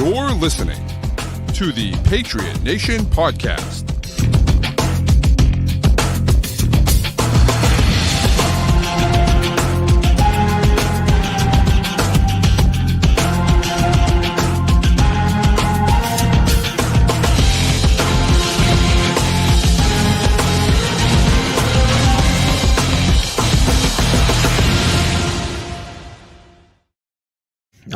You're listening to the Patriot Nation Podcast.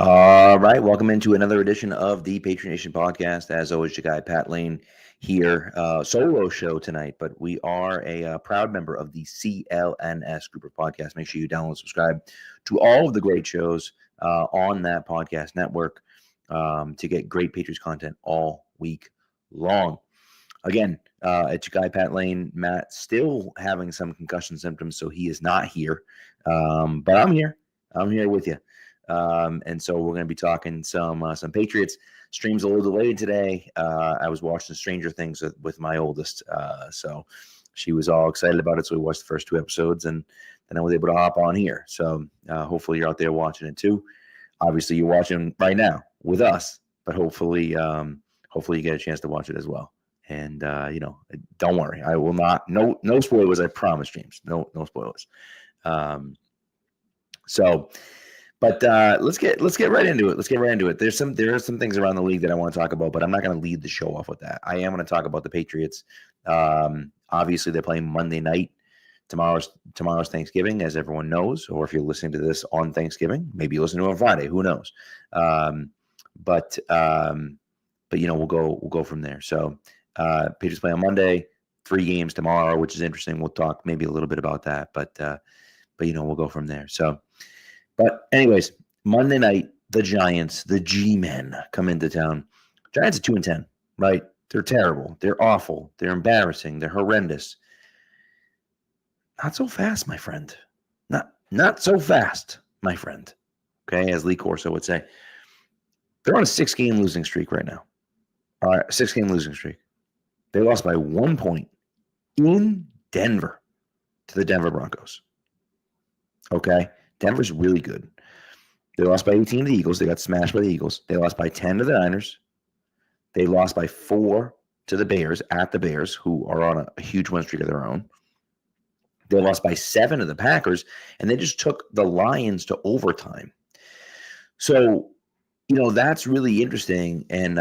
All right, welcome into another edition of the Patriot Nation Podcast. As always, your guy Pat Lane here. Solo show tonight, but we are a proud member of the CLNS group of podcasts. Make sure you download and subscribe to all of the great shows on that podcast network to get great Patriots content all week long. Again, it's your guy Pat Lane. Matt still having some concussion symptoms, so he is not here. But I'm here. I'm here with you. And so we're going to be talking some Patriots. Stream's a little delayed today. I was watching Stranger Things with my oldest, so she was all excited about it. So we watched the first 2 episodes, and then I was able to hop on here. So hopefully you're out there watching it too. Obviously you're watching right now with us, but hopefully you get a chance to watch it as well. And don't worry, I will not. No spoilers. I promise, James. No spoilers. But let's get right into it. There are some things around the league that I want to talk about, but I'm not going to lead the show off with that. I am going to talk about the Patriots. Obviously, they're playing Monday night. Tomorrow's Thanksgiving, as everyone knows, or if you're listening to this on Thanksgiving, maybe you listen to it on Friday. Who knows? But we'll go from there. So Patriots play on Monday. 3 games tomorrow, which is interesting. We'll talk maybe a little bit about that, but we'll go from there. So. But anyways, Monday night, the Giants, the G-men, come into town. Giants are 2-10, right? They're terrible. They're awful. They're embarrassing. They're horrendous. Not so fast, my friend. Not so fast, my friend. Okay, as Lee Corso would say. They're on a 6-game losing streak right now. All right, 6-game losing streak. They lost by 1 point in Denver to the Denver Broncos. Okay? Denver's really good. They lost by 18 to the Eagles. They got smashed by the Eagles. They lost by 10 to the Niners. They lost by 4 to the Bears, at the Bears, who are on a huge win streak of their own. They lost by 7 to the Packers, and they just took the Lions to overtime. So, that's really interesting. And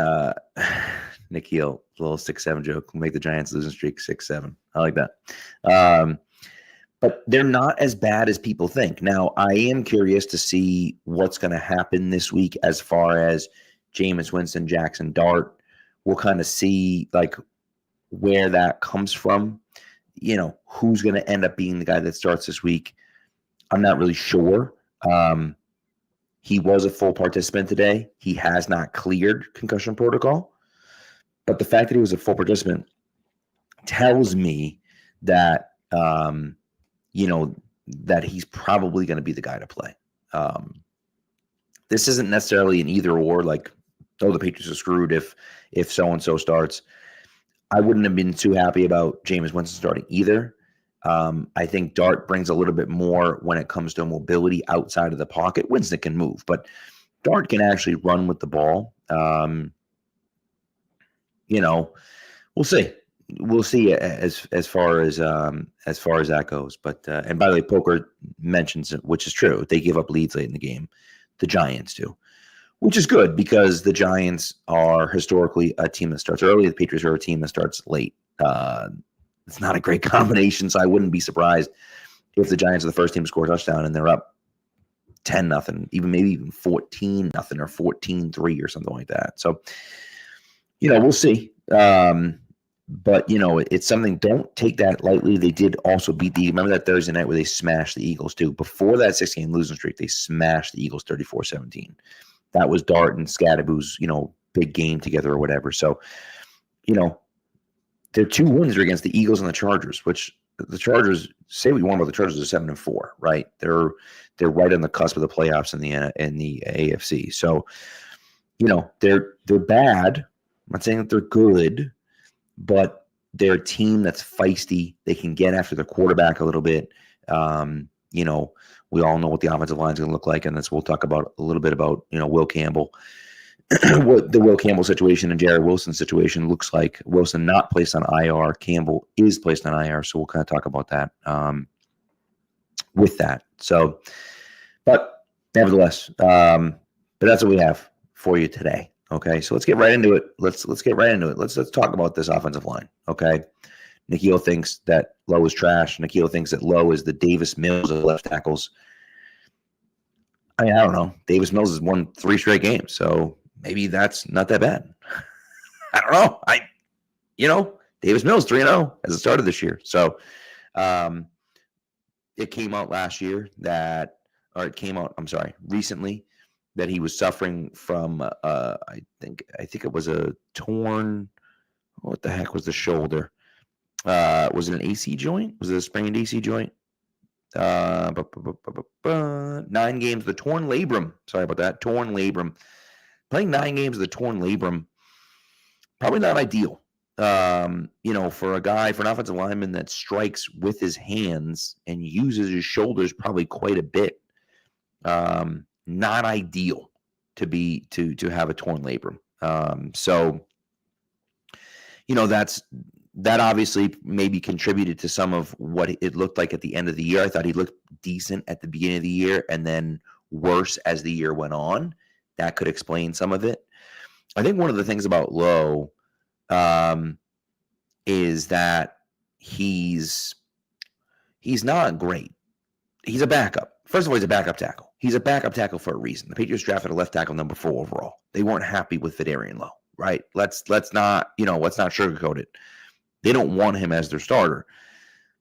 Nikhil, little 6-7 joke, will make the Giants losing streak 6-7. I like that. But they're not as bad as people think. Now, I am curious to see what's going to happen this week as far as Jameis Winston, Jackson Dart. We'll kind of see where that comes from. Who's going to end up being the guy that starts this week. I'm not really sure. He was a full participant today. He has not cleared concussion protocol. But the fact that he was a full participant tells me that that he's probably going to be the guy to play. This isn't necessarily an either or, the Patriots are screwed if so-and-so starts. I wouldn't have been too happy about Jameis Winston starting either. I think Dart brings a little bit more when it comes to mobility outside of the pocket. Winston can move, but Dart can actually run with the ball. We'll see. We'll see as far as that goes. But and by the way, Poker mentions it, which is true. They give up leads late in the game. The Giants do, which is good because the Giants are historically a team that starts early. The Patriots are a team that starts late. It's not a great combination, so I wouldn't be surprised if the Giants are the first team to score a touchdown and they're up 10-0, maybe 14-0 or 14-3 or something like that. So, we'll see. But, it's something, don't take that lightly. They did also remember that Thursday night where they smashed the Eagles too? Before that 6-game losing streak, they smashed the Eagles 34-17. That was Dart and Scadaboo's, big game together or whatever. So, their 2 wins are against the Eagles and the Chargers, which the Chargers, say what you want about the Chargers, are 7-4, right? They're right on the cusp of the playoffs in the AFC. So, they're bad. I'm not saying that they're good, but they're a team that's feisty. They can get after their quarterback a little bit. We all know what the offensive line is going to look like, and we'll talk about a little bit about Will Campbell. what the Will Campbell situation and Jared Wilson situation looks like. Wilson not placed on IR. Campbell is placed on IR. So we'll kind of talk about that with that. So, but nevertheless, but that's what we have for you today. Okay, so let's get right into it. Let's get right into it. Let's talk about this offensive line. Okay, Nikhil thinks that Lowe is trash. Nikhil thinks that Lowe is the Davis Mills of left tackles. I mean, I don't know. Davis Mills has won 3 straight games, so maybe that's not that bad. I don't know. Davis Mills 3-0 as it started this year. So it came out recently that he was suffering from I think it was a torn, what the heck was the shoulder? Was it an AC joint? Was it a sprained AC joint? 9 games, the torn labrum. Sorry about that. Torn labrum. Playing 9 games of the torn labrum, probably not ideal. For an offensive lineman that strikes with his hands and uses his shoulders probably quite a bit. Not ideal to have a torn labrum. That obviously maybe contributed to some of what it looked like at the end of the year. I thought he looked decent at the beginning of the year and then worse as the year went on. That could explain some of it. I think one of the things about Lowe is that he's not great. He's a backup. First of all, he's a backup tackle. He's a backup tackle for a reason. The Patriots drafted a left tackle number 4 overall. They weren't happy with Vidarian Lowe, right? Let's not sugarcoat it. They don't want him as their starter.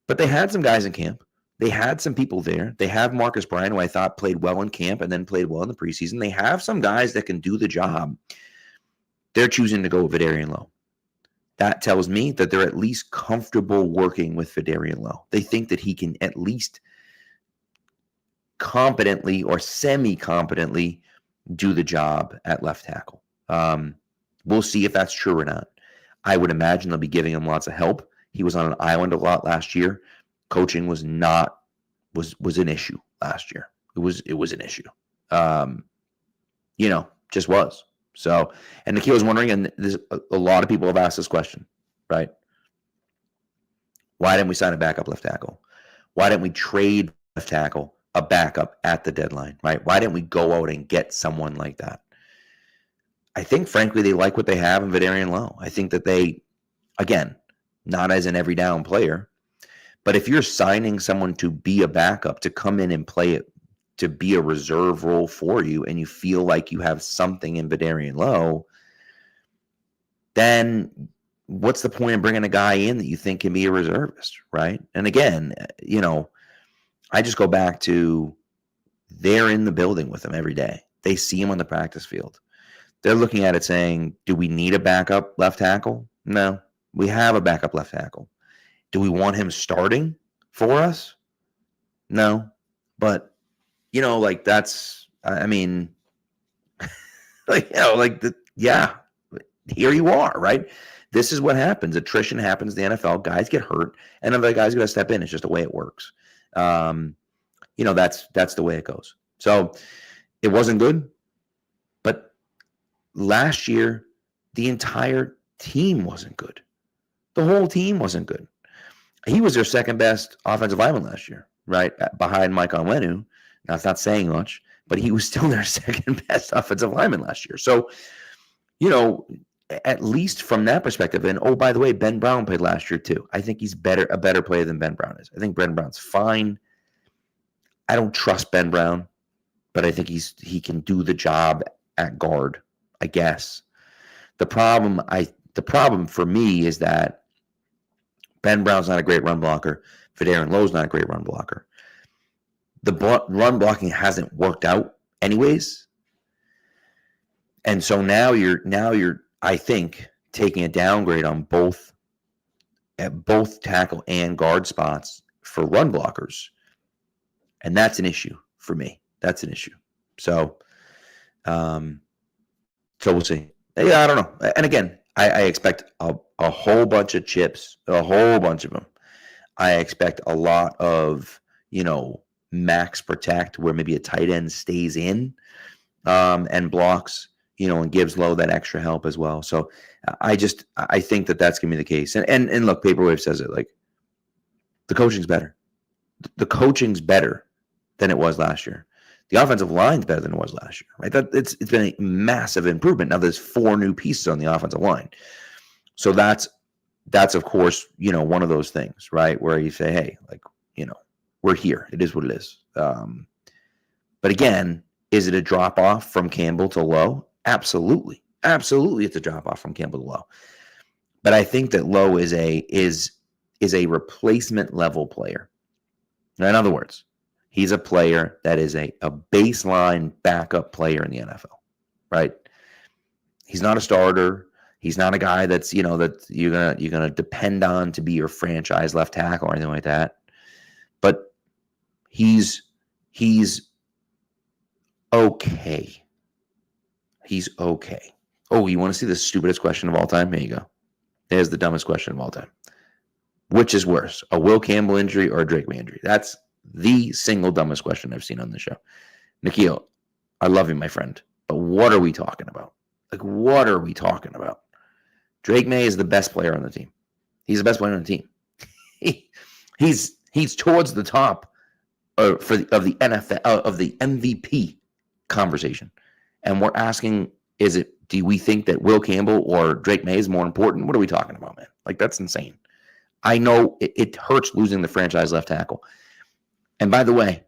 But they had some guys in camp. They had some people there. They have Marcus Bryant, who I thought played well in camp and then played well in the preseason. They have some guys that can do the job. They're choosing to go with Vidarian Lowe. That tells me that they're at least comfortable working with Vidarian Lowe. They think that he can at least competently or semi-competently do the job at left tackle. We'll see if that's true or not. I would imagine they'll be giving him lots of help. He was on an island a lot last year. Coaching was an issue last year. It was an issue. Just was. So, and Nikhil was wondering, and a lot of people have asked this question, right? Why didn't we sign a backup left tackle? Why didn't we trade left tackle, a backup at the deadline, right? Why didn't we go out and get someone like that? I think, frankly, they like what they have in Vidarian Lowe. I think that they, again, not as an every down player, but if you're signing someone to be a backup, to come in and play it, to be a reserve role for you, and you feel like you have something in Vidarian Lowe, then what's the point of bringing a guy in that you think can be a reservist, right? And again, I just go back to they're in the building with him every day. They see him on the practice field. They're looking at it saying, do we need a backup left tackle? No, we have a backup left tackle. Do we want him starting for us? No, but that's, I mean, yeah, here you are, right? This is what happens. Attrition happens in the NFL. Guys get hurt, and other guys got to step in. It's just the way it works. That's the way it goes. So it wasn't good, but last year, the entire team wasn't good. The whole team wasn't good. He was their second best offensive lineman last year, right? Behind Mike Onwenu. Now, it's not saying much, but he was still their second best offensive lineman last year. So, at least from that perspective, and oh, by the way, Ben Brown played last year too. I think he's a better player than Ben Brown is. I think Ben Brown's fine. I don't trust Ben Brown, but I think he can do the job at guard, I guess. The problem for me is that Ben Brown's not a great run blocker. Vidarian Lowe's not a great run blocker. The run blocking hasn't worked out anyways. And so now you're I think taking a downgrade on both tackle and guard spots for run blockers. And that's an issue for me. That's an issue. So we'll see. Yeah, I don't know. And again, I expect a whole bunch of chips, a whole bunch of them. I expect a lot of, max protect where maybe a tight end stays in and blocks, and gives Lowe that extra help as well. So I think that's going to be the case. And look, Paperwave says it, like, the coaching's better. The coaching's better than it was last year. The offensive line's better than it was last year, right? It's been a massive improvement. Now there's 4 new pieces on the offensive line. So that's of course, one of those things, right? Where you say, hey, like, we're here. It is what it is. But again, is it a drop off from Campbell to Lowe? Absolutely. Absolutely, it's a drop off from Campbell to Lowe. But I think that Lowe is a replacement level player. In other words, he's a player that is a baseline backup player in the NFL, right? He's not a starter. He's not a guy that's, that you're gonna depend on to be your franchise left tackle or anything like that. But he's okay. He's okay. Oh, you want to see the stupidest question of all time? Here you go. There's the dumbest question of all time. Which is worse, a Will Campbell injury or a Drake May injury? That's the single dumbest question I've seen on the show. Nikhil, I love you, my friend, but what are we talking about? Like, what are we talking about? Drake May is the best player on the team. He's the best player on the team. He's towards the top of the NFL of the MVP conversation, and we're asking, do we think that Will Campbell or Drake May is more important? What are we talking about, man? Like, that's insane. I know it hurts losing the franchise left tackle. And by the way,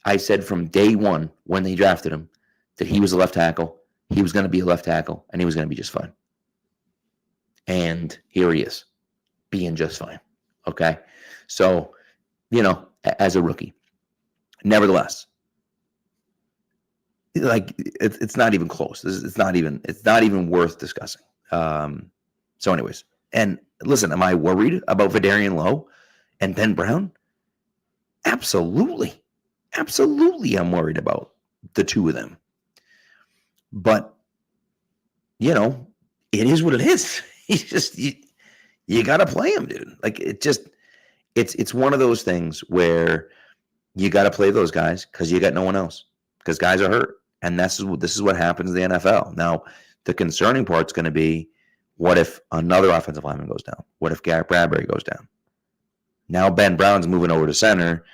I said from day one when they drafted him that he was a left tackle. He was going to be a left tackle, and he was going to be just fine. And here he is, being just fine. Okay? So, as a rookie. Nevertheless, like, it's not even close. It's not even worth discussing. So anyways, and listen, am I worried about Vidarian Lowe and Ben Brown? Absolutely. I'm worried about the two of them. But, it is what it is. He's just, you got to play him, dude. Like, it's one of those things where you got to play those guys because you got no one else, because guys are hurt. And this is what happens in the NFL. Now, the concerning part's going to be, what if another offensive lineman goes down? What if Garrett Bradbury goes down? Now Ben Brown's moving over to center,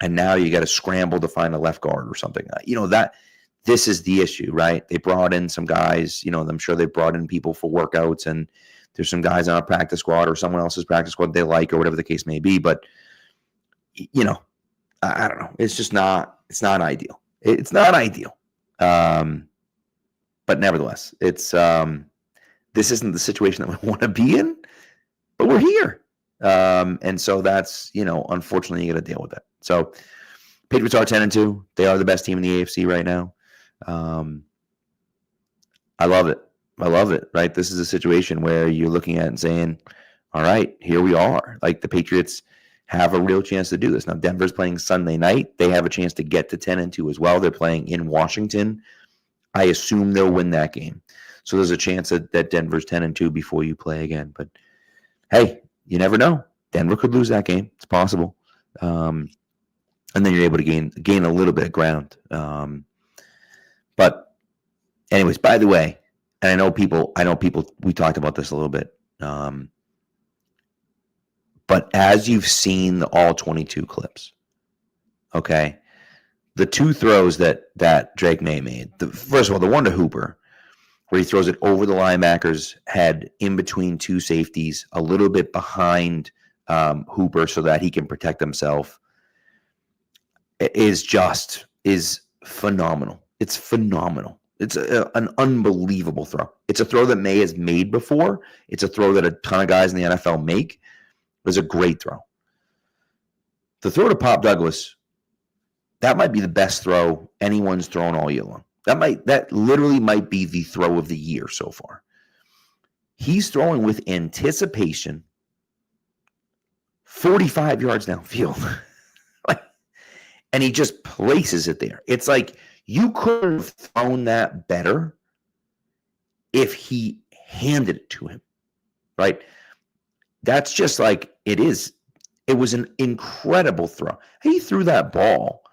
and now you got to scramble to find a left guard or something. This is the issue, right? They brought in some guys. I'm sure they brought in people for workouts, and there's some guys on a practice squad or someone else's practice squad they like, or whatever the case may be. But I don't know. It's just not. It's not ideal. It's not ideal. But nevertheless, it's this isn't the situation that we want to be in, but we're here. And so that's, unfortunately, you got to deal with it. So Patriots are 10-2. They are the best team in the AFC right now. I love it. Right? This is a situation where you're looking at it and saying, all right, here we are. Like, the Patriots have a real chance to do this. Now, Denver's playing Sunday night. They have a chance to get to 10-2 as well. They're playing in Washington. I assume they'll win that game. So there's a chance that Denver's 10-2 before you play again. But hey, you never know. Denver could lose that game. It's possible. And then you're able to gain a little bit of ground. But anyways, by the way, and I know people, we talked about this a little bit. But as you've seen the all 22 clips, okay, the two throws that Drake May made, first of all, the one to Hooper, where he throws it over the linebacker's head in between two safeties, a little bit behind Hooper so that he can protect himself, is phenomenal. It's phenomenal. It's an unbelievable throw. It's a throw that May has made before. It's a throw that a ton of guys in the NFL make. It was a great throw. The throw to Pop Douglas, that might be the best throw anyone's thrown all year long. That literally might be the throw of the year so far. He's throwing with anticipation 45 yards downfield. And he just places it there. It's like you could have thrown that better if he handed it to him, right? That's just like it is. It was an incredible throw. He threw that ball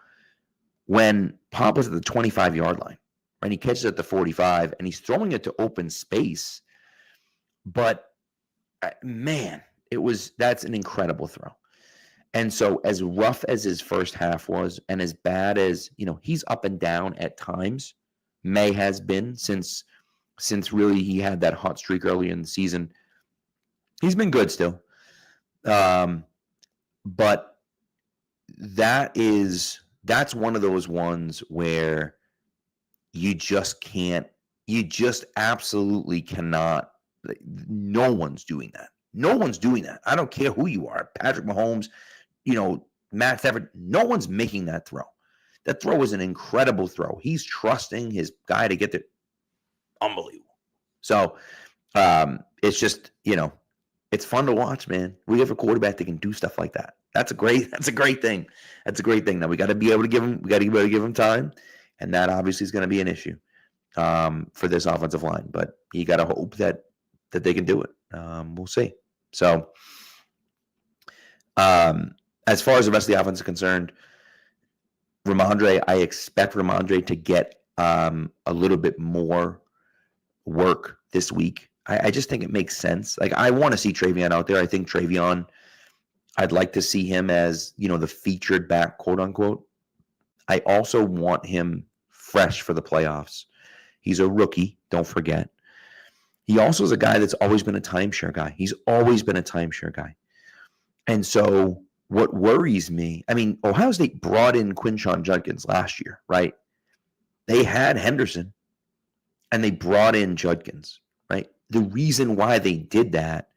when Pop was at the 25-yard line, and he catches at the 45, and he's throwing it to open space. But man, that's an incredible throw. And so as rough as his first half was, and as bad as, he's up and down at times, May has been since really he had that hot streak early in the season. He's been good still. But that's one of those ones where you just absolutely cannot. No one's doing that. No one's doing that. I don't care who you are. Patrick Mahomes, Matt Stafford, no one's making that throw. That throw is an incredible throw. He's trusting his guy to get there. Unbelievable. So it's just, it's fun to watch, man. We have a quarterback that can do stuff like that. That's a great thing. That's a great thing. Now we got to be able to give him time. And that obviously is going to be an issue for this offensive line. But you got to hope that they can do it. We'll see. So as far as the rest of the offense is concerned, I expect Ramondre to get a little bit more work this week. I just think it makes sense. Like, I want to see Travion out there. I think Travion, I'd like to see him as, the featured back, quote unquote. I also want him fresh for the playoffs. He's a rookie, don't forget. He also is a guy that's always been a timeshare guy. He's always been a timeshare guy. And so what worries me, Ohio State brought in Quinshon Judkins last year, right? They had Henderson and they brought in Judkins, right? The reason why they did that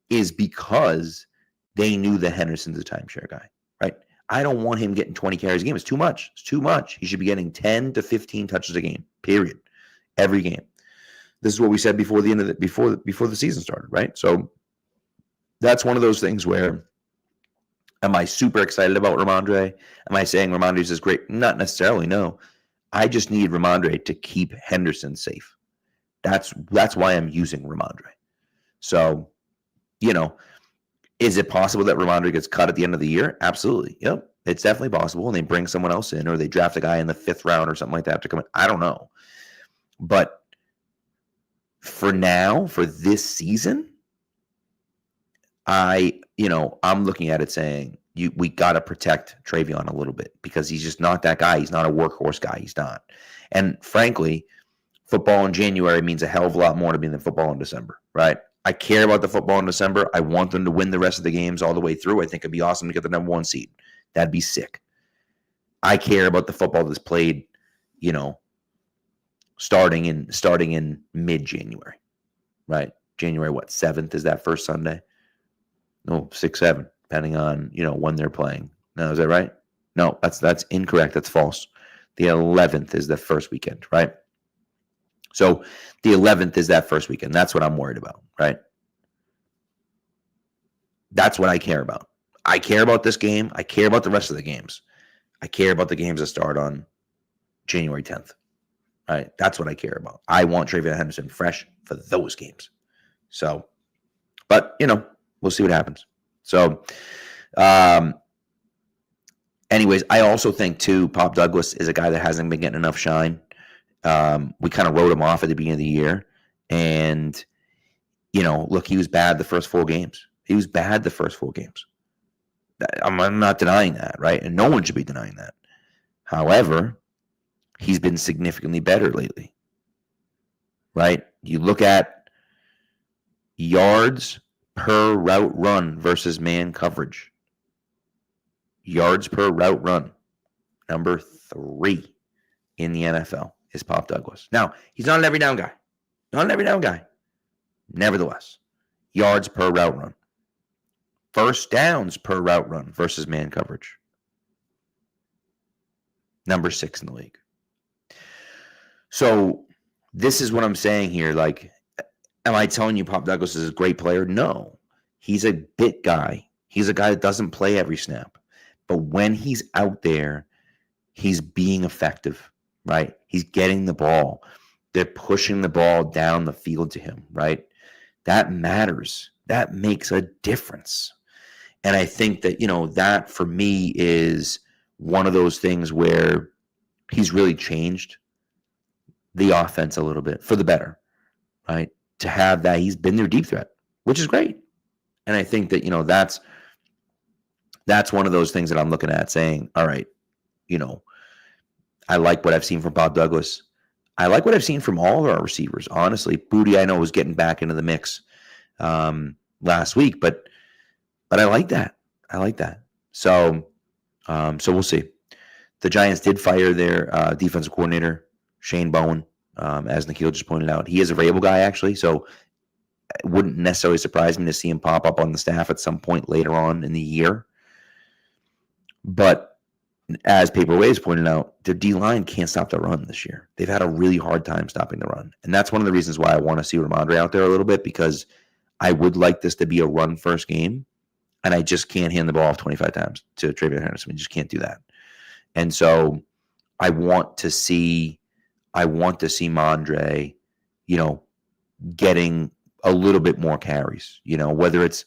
is because they knew that Henderson's a timeshare guy, right? I don't want him getting 20 carries a game. It's too much. It's too much. He should be getting 10 to 15 touches a game, period. Every game. This is what we said before the end of before the season started, right? So that's one of those things where, am I super excited about Ramondre? Am I saying Ramondre's is great? Not necessarily, no. I just need Ramondre to keep Henderson safe. That's why I'm using Ramondre. So, is it possible that Ramondre gets cut at the end of the year? Absolutely. Yep. It's definitely possible. And they bring someone else in, or they draft a guy in the 5th round or something like that to come in. I don't know. But for now, for this season, I'm looking at it saying we got to protect Travion a little bit, because he's just not that guy. He's not a workhorse guy. He's not. And frankly, football in January means a hell of a lot more to me than football in December, right? I care about the football in December. I want them to win the rest of the games all the way through. I think it'd be awesome to get the number 1 seed. That'd be sick. I care about the football that's played, starting in mid-January, right? January, 7th is that first Sunday? No, 6, 7, depending on, when they're playing. No, is that right? No, that's incorrect. That's false. The 11th is the first weekend, right? So the 11th is that first weekend. That's what I'm worried about, right? That's what I care about. I care about this game. I care about the rest of the games. I care about the games that start on January 10th. Right? That's what I care about. I want Travion Henderson fresh for those games. So, but, we'll see what happens. So, anyways, I also think, too, Pop Douglas is a guy that hasn't been getting enough shine. We kind of wrote him off at the beginning of the year. And, look, he was bad the first 4 games. I'm not denying that, right? And no one should be denying that. However, he's been significantly better lately, right? You look at yards per route run versus man coverage. Yards per route run. Number 3 in the NFL is Pop Douglas. Now, he's not an every down guy. Nevertheless, yards per route run. First downs per route run versus man coverage. Number 6 in the league. So this is what I'm saying here. Like, am I telling you Pop Douglas is a great player? No. He's a bit guy. He's a guy that doesn't play every snap. But when he's out there, he's being effective, right? He's getting the ball. They're pushing the ball down the field to him, right? That matters. That makes a difference. And I think that, that for me is one of those things where he's really changed the offense a little bit for the better, right? To have that, he's been their deep threat, which is great. And I think that, that's one of those things that I'm looking at saying, all right, I like what I've seen from Bob Douglas. I like what I've seen from all of our receivers. Honestly, Booty, I know, was getting back into the mix last week, but I like that. I like that. So we'll see. The Giants did fire their defensive coordinator, Shane Bowen, as Nikhil just pointed out. He is a Vrabel guy, actually, so it wouldn't necessarily surprise me to see him pop up on the staff at some point later on in the year. But as Paper Waves pointed out, their D-line can't stop the run this year. They've had a really hard time stopping the run. And that's one of the reasons why I want to see Ramondre out there a little bit, because I would like this to be a run-first game, and I just can't hand the ball off 25 times to Travion Henderson. We just can't do that. And so I want to see Mondre, getting a little bit more carries, whether it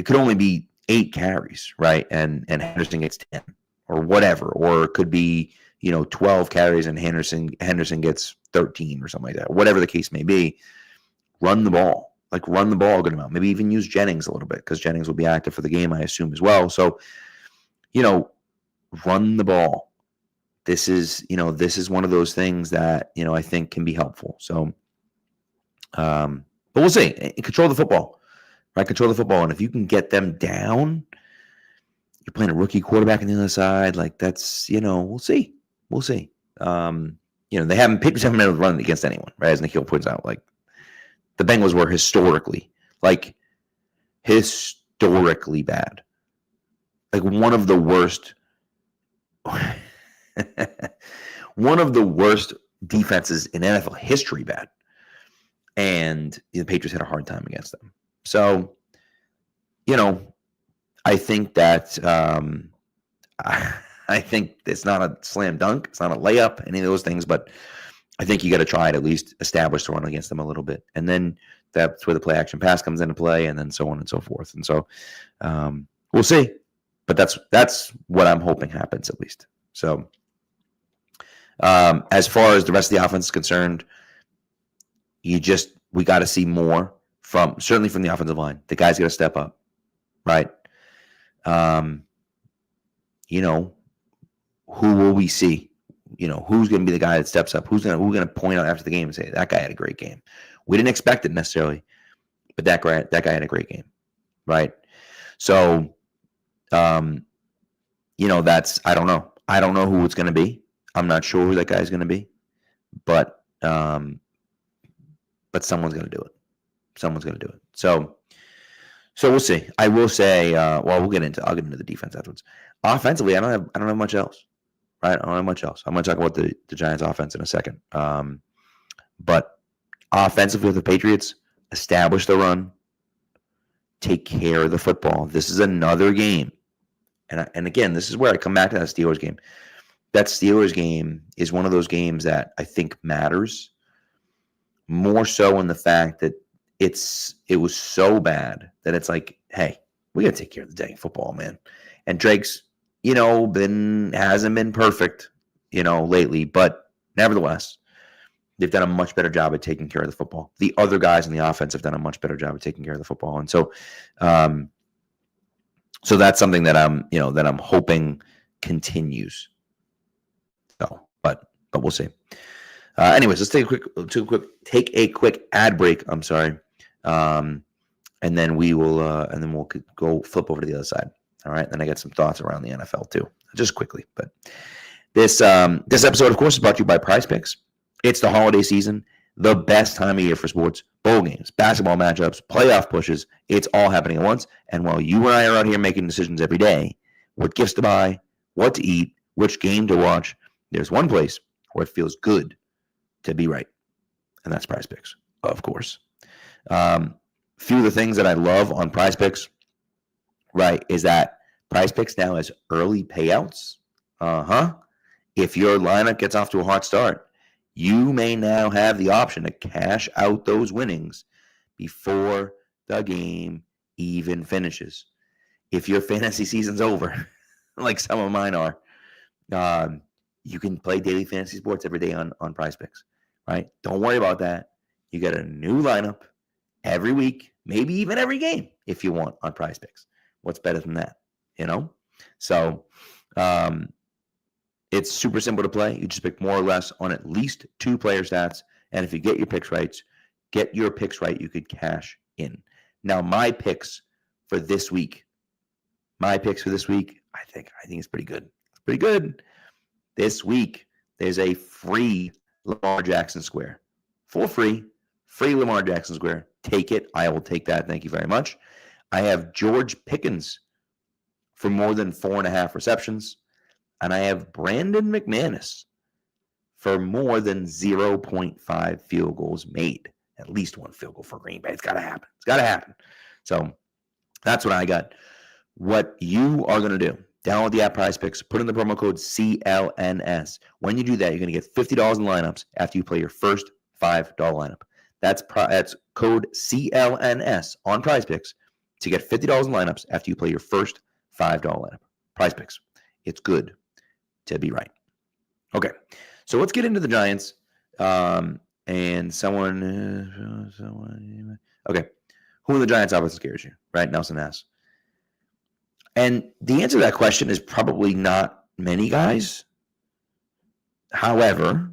could only be 8 carries, right? And Henderson gets 10 or whatever, or it could be, 12 carries and Henderson gets 13 or something like that. Whatever the case may be, run the ball a good amount. Maybe even use Jennings a little bit, because Jennings will be active for the game, I assume, as well. So, run the ball. This is one of those things that, I think can be helpful. So, but we'll see. Control the football, right? Control the football. And if you can get them down, you're playing a rookie quarterback on the other side. Like, that's, we'll see. They haven't been able to run against anyone, right? As Nikhil points out, like, the Bengals were historically bad. Like, one of the worst defenses in NFL history bad. And the Patriots had a hard time against them. So, I think that I think it's not a slam dunk. It's not a layup, any of those things. But I think you got to try to at least establish the run against them a little bit. And then that's where the play action pass comes into play, and then so on and so forth. And so we'll see. But that's what I'm hoping happens, at least. So as far as the rest of the offense is concerned, we got to see more certainly from the offensive line. The guys got to step up, right? Who will we see? Who's going to be the guy that steps up? Who's going to point out after the game and say, that guy had a great game? We didn't expect it necessarily, but that guy had a great game, right? So, that's, I don't know. I don't know who it's going to be. I'm not sure who that guy's going to be, but someone's going to do it. So we'll see. I will say, I'll get into the defense afterwards. Offensively, I don't have much else, right? I don't have much else. I'm going to talk about the Giants offense in a second. But offensively with the Patriots, establish the run, take care of the football. This is another game. And again, this is where I come back to that Steelers game. That Steelers game is one of those games that I think matters more so in the fact that it was so bad that it's like, hey, we got to take care of the dang football, man. And Drake's, hasn't been perfect, lately, but nevertheless, they've done a much better job at taking care of the football. The other guys in the offense have done a much better job of taking care of the football. And so, so that's something that I'm hoping continues. So, but we'll see. Anyways, let's take a quick ad break. I'm sorry. And then we'll go flip over to the other side. All right. Then I got some thoughts around the NFL too, just quickly. But this episode, of course, is brought to you by Prize Picks. It's the holiday season, the best time of year for sports, bowl games, basketball matchups, playoff pushes. It's all happening at once. And while you and I are out here making decisions every day, what gifts to buy, what to eat, which game to watch, there's one place where it feels good to be right. And that's Prize Picks, of course. Few of the things that I love on Prize Picks, right, is that Prize Picks now has early payouts. If your lineup gets off to a hot start, you may now have the option to cash out those winnings before the game even finishes. If your fantasy season's over, like some of mine are, you can play daily fantasy sports every day on Prize Picks, right? Don't worry about that. You get a new lineup every week, maybe even every game if you want on Prize Picks. What's better than that, you know? So it's super simple to play. You just pick more or less on at least 2 player stats. And if you get your picks right, you could cash in. Now, my picks for this week, I think it's pretty good. It's pretty good. This week, there's a free Lamar Jackson Square. For free Lamar Jackson Square. Take it. I will take that. Thank you very much. I have George Pickens for more than 4.5 receptions. And I have Brandon McManus for more than 0.5 field goals made. At least 1 field goal for Green Bay. It's got to happen. So that's what I got. What you are going to do, download the app Prize Picks, put in the promo code CLNS. When you do that, you're going to get $50 in lineups after you play your first $5 lineup. That's code CLNS on Prize Picks to get $50 in lineups after you play your first $5 lineup. Prize Picks. It's good to be right. Okay, so let's get into the Giants. And someone. Okay, who in the Giants' offense scares you? Right, Nelson asks. And the answer to that question is probably not many guys. However,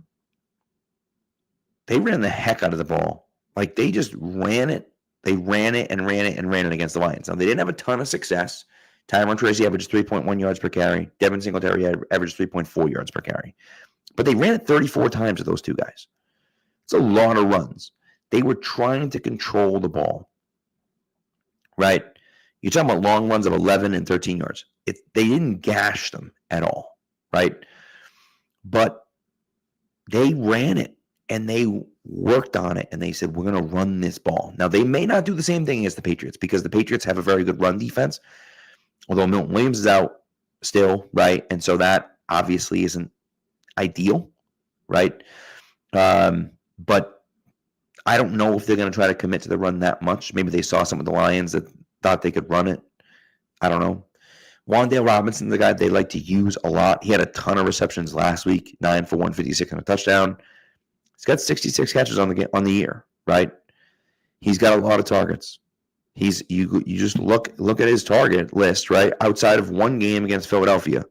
they ran the heck out of the ball. Like, they just ran it. They ran it against the Lions. Now, they didn't have a ton of success. Tyrone Tracy averaged 3.1 yards per carry. Devin Singletary averaged 3.4 yards per carry. But they ran it 34 times with those 2 guys. It's a lot of runs. They were trying to control the ball. Right? You're talking about long runs of 11 and 13 yards. They didn't gash them at all, right? But they ran it, and they worked on it, and they said, we're going to run this ball. Now, they may not do the same thing as the Patriots because the Patriots have a very good run defense, although Milton Williams is out still, right? And so that obviously isn't ideal, right? But I don't know if they're going to try to commit to the run that much. Maybe they saw some of the Lions that thought they could run it. I don't know. Wan'Dale Robinson, the guy they like to use a lot. He had a ton of receptions last week, 9 for 156 and a touchdown. He's got 66 catches on the year, right? He's got a lot of targets. You just look at his target list, right? Outside of 1 game against Philadelphia,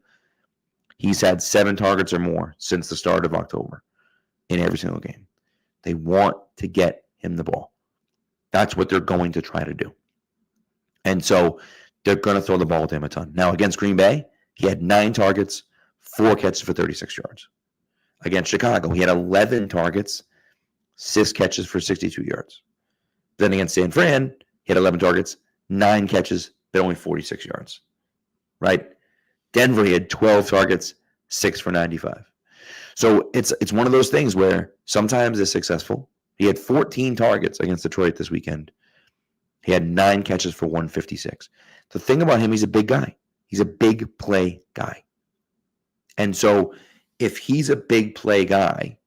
he's had 7 targets or more since the start of October in every single game. They want to get him the ball. That's what they're going to try to do. And so they're going to throw the ball to him a ton. Now, against Green Bay, he had 9 targets, 4 catches for 36 yards. Against Chicago, he had 11 targets, 6 catches for 62 yards. Then against San Fran, he had 11 targets, 9 catches, but only 46 yards. Right? Denver, he had 12 targets, 6 for 95. So it's one of those things where sometimes it's successful. He had 14 targets against Detroit this weekend. He had 9 catches for 156. The thing about him, he's a big guy. He's a big play guy. And so if he's a big play guy,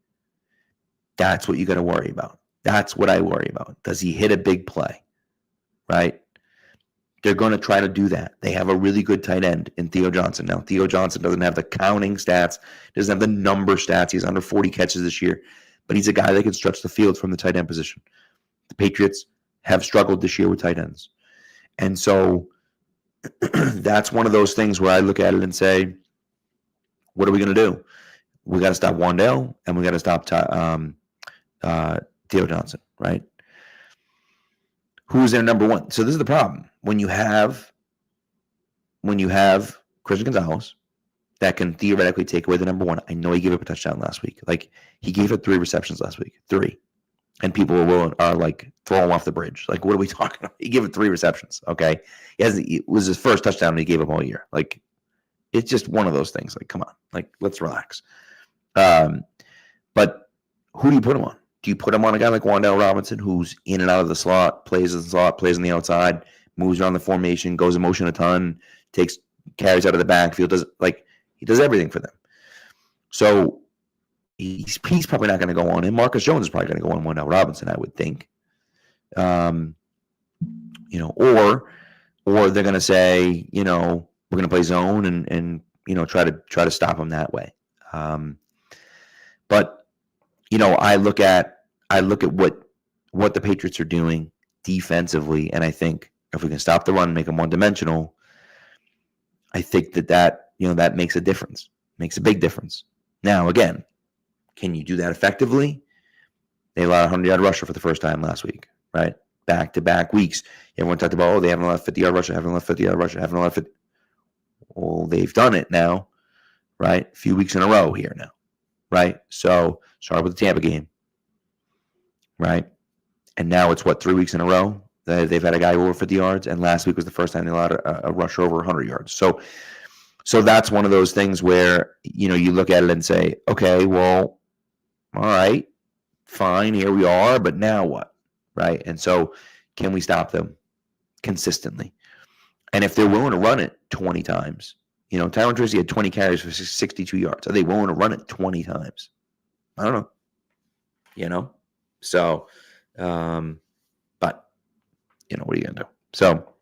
that's what you got to worry about. That's what I worry about. Does he hit a big play? Right? They're going to try to do that. They have a really good tight end in Theo Johnson. Now, Theo Johnson doesn't have the counting stats, doesn't have the number stats. He's under 40 catches this year, but he's a guy that can stretch the field from the tight end position. The Patriots have struggled this year with tight ends. And so that's one of those things where I look at it and say, what are we going to do? We got to stop Wan'Dale, and we got to stop Theo Johnson, right? Who's their number one? So this is the problem. When you have Christian Gonzalez that can theoretically take away the number one. I know he gave up a touchdown last week. Like, he gave up 3 receptions last week. 3. And people are like, throw him off the bridge. Like, what are we talking about? He gave up 3 receptions, okay? It was his first touchdown he gave up all year. Like, it's just one of those things. Like, come on. Like, let's relax. But who do you put him on? Do you put him on a guy like Wan'Dale Robinson, who's in and out of the slot, plays in the slot, plays on the outside, moves around the formation, goes in motion a ton, takes carries out of the backfield, he does everything for them. So he's probably not going to go on. And Marcus Jones is probably going to go on Wan'Dale Robinson, I would think. Or they're going to say, we're going to play zone and try to stop him that way. But I look at what the Patriots are doing defensively, and I think if we can stop the run, make them one-dimensional, I think that makes a difference, makes a big difference. Now, again, can you do that effectively? They allowed a 100-yard rusher for the first time last week, right? Back-to-back weeks. Everyone talked about, they haven't allowed a 50-yard rusher, haven't allowed a 50-yard rusher, haven't allowed 50. Well, they've done it now, right? A few weeks in a row here now, right? So, start with the Tampa game, right? And now it's 3 weeks in a row that they've had a guy over 50 yards, and last week was the first time they allowed a rusher over 100 yards. So that's one of those things where, you look at it and say, okay, well, all right, fine, here we are, but now what, right? And so can we stop them consistently? And if they're willing to run it 20 times, Tyron Tracy had 20 carries for 62 yards. Are they willing to run it 20 times? I don't know. So, but, what are you going to do? So,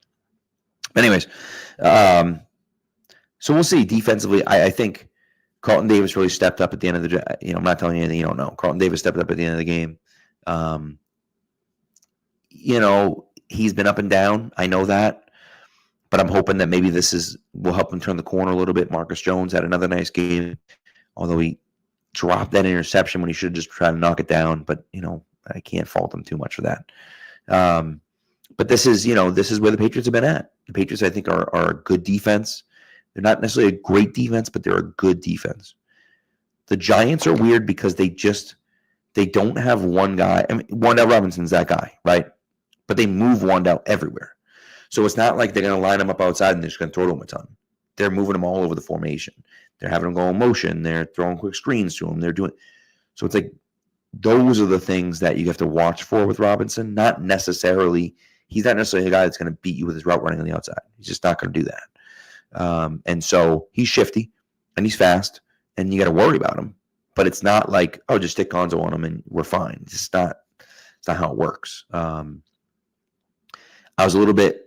anyways, so we'll see. Defensively, I think Carlton Davis really stepped up at the end of the. I'm not telling you anything you don't know. Carlton Davis stepped up at the end of the game. He's been up and down. I know that, but I'm hoping that maybe this will help him turn the corner a little bit. Marcus Jones had another nice game, although he dropped that interception when he should have just tried to knock it down. But I can't fault him too much for that. But this is where the Patriots have been at. The Patriots, I think, are a good defense. They're not necessarily a great defense, but they're a good defense. The Giants are weird because they don't have one guy. I mean, Wan'Dale Robinson's that guy, right? But they move Wan'Dale everywhere. So it's not like they're going to line him up outside and they're just going to throw to him a ton. They're moving him all over the formation. They're having him go in motion. They're throwing quick screens to him. So it's like those are the things that you have to watch for with Robinson. He's not necessarily a guy that's going to beat you with his route running on the outside. He's just not going to do that. And so he's shifty and he's fast and you got to worry about him. But it's not like, just stick Gonzo on him and we're fine. It's not how it works. I was a little bit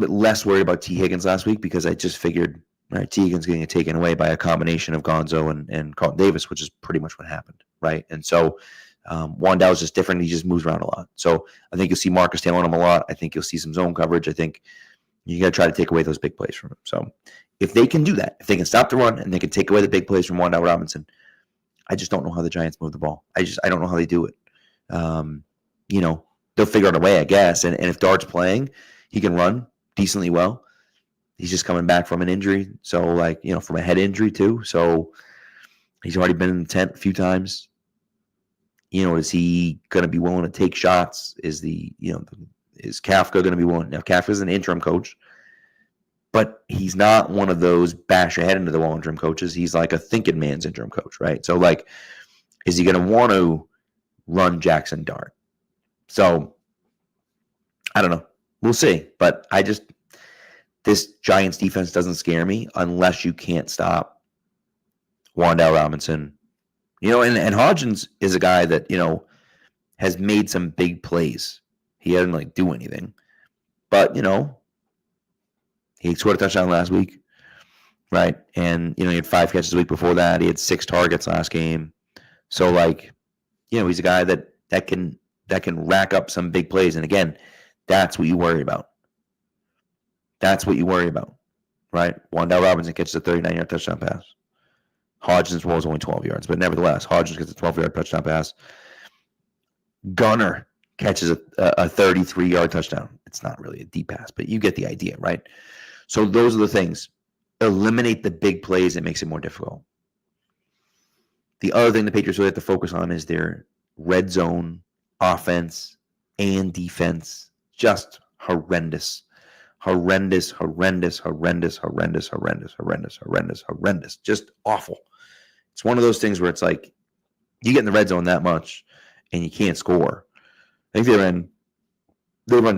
less worried about T. Higgins last week because I just figured, right, T. Higgins getting taken away by a combination of Gonzo and Carlton Davis, which is pretty much what happened, right? And so Wan'Dale is just different. He just moves around a lot. So I think you'll see Marcus tailing him a lot. I think you'll see some zone coverage. I think you got to try to take away those big plays from him. So if they can do that, if they can stop the run and they can take away the big plays from Wan'Dale Robinson, I just don't know how the Giants move the ball. I don't know how they do it. They'll figure out a way, I guess. And if Dart's playing, he can run decently well. He's just coming back from an injury. So, from a head injury too. So he's already been in the tent a few times. Is he going to be willing to take shots? Is Kafka going to be willing? Now, Kafka's an interim coach, but he's not one of those bash your head into the wall interim coaches. He's like a thinking man's interim coach, right? So, is he going to want to run Jackson Dart? So, I don't know. We'll see. But this Giants defense doesn't scare me unless you can't stop Wan'Dale Robinson. And Hodgins is a guy that, has made some big plays. He didn't do anything. But, he scored a touchdown last week, right? And, he had 5 catches a week before that. He had 6 targets last game. So, he's a guy that can rack up some big plays. And again, that's what you worry about. That's what you worry about, right? Wan'Dale Robinson catches a 39-yard touchdown pass. Hodgins rolls only 12 yards, but nevertheless, Hodgins gets a 12-yard touchdown pass. Gunner catches a 33-yard touchdown. It's not really a deep pass, but you get the idea, right? So those are the things. Eliminate the big plays. It makes it more difficult. The other thing the Patriots really have to focus on is their red zone offense and defense. Just horrendous. Horrendous. Just awful. It's one of those things where it's like you get in the red zone that much and you can't score. I think they ran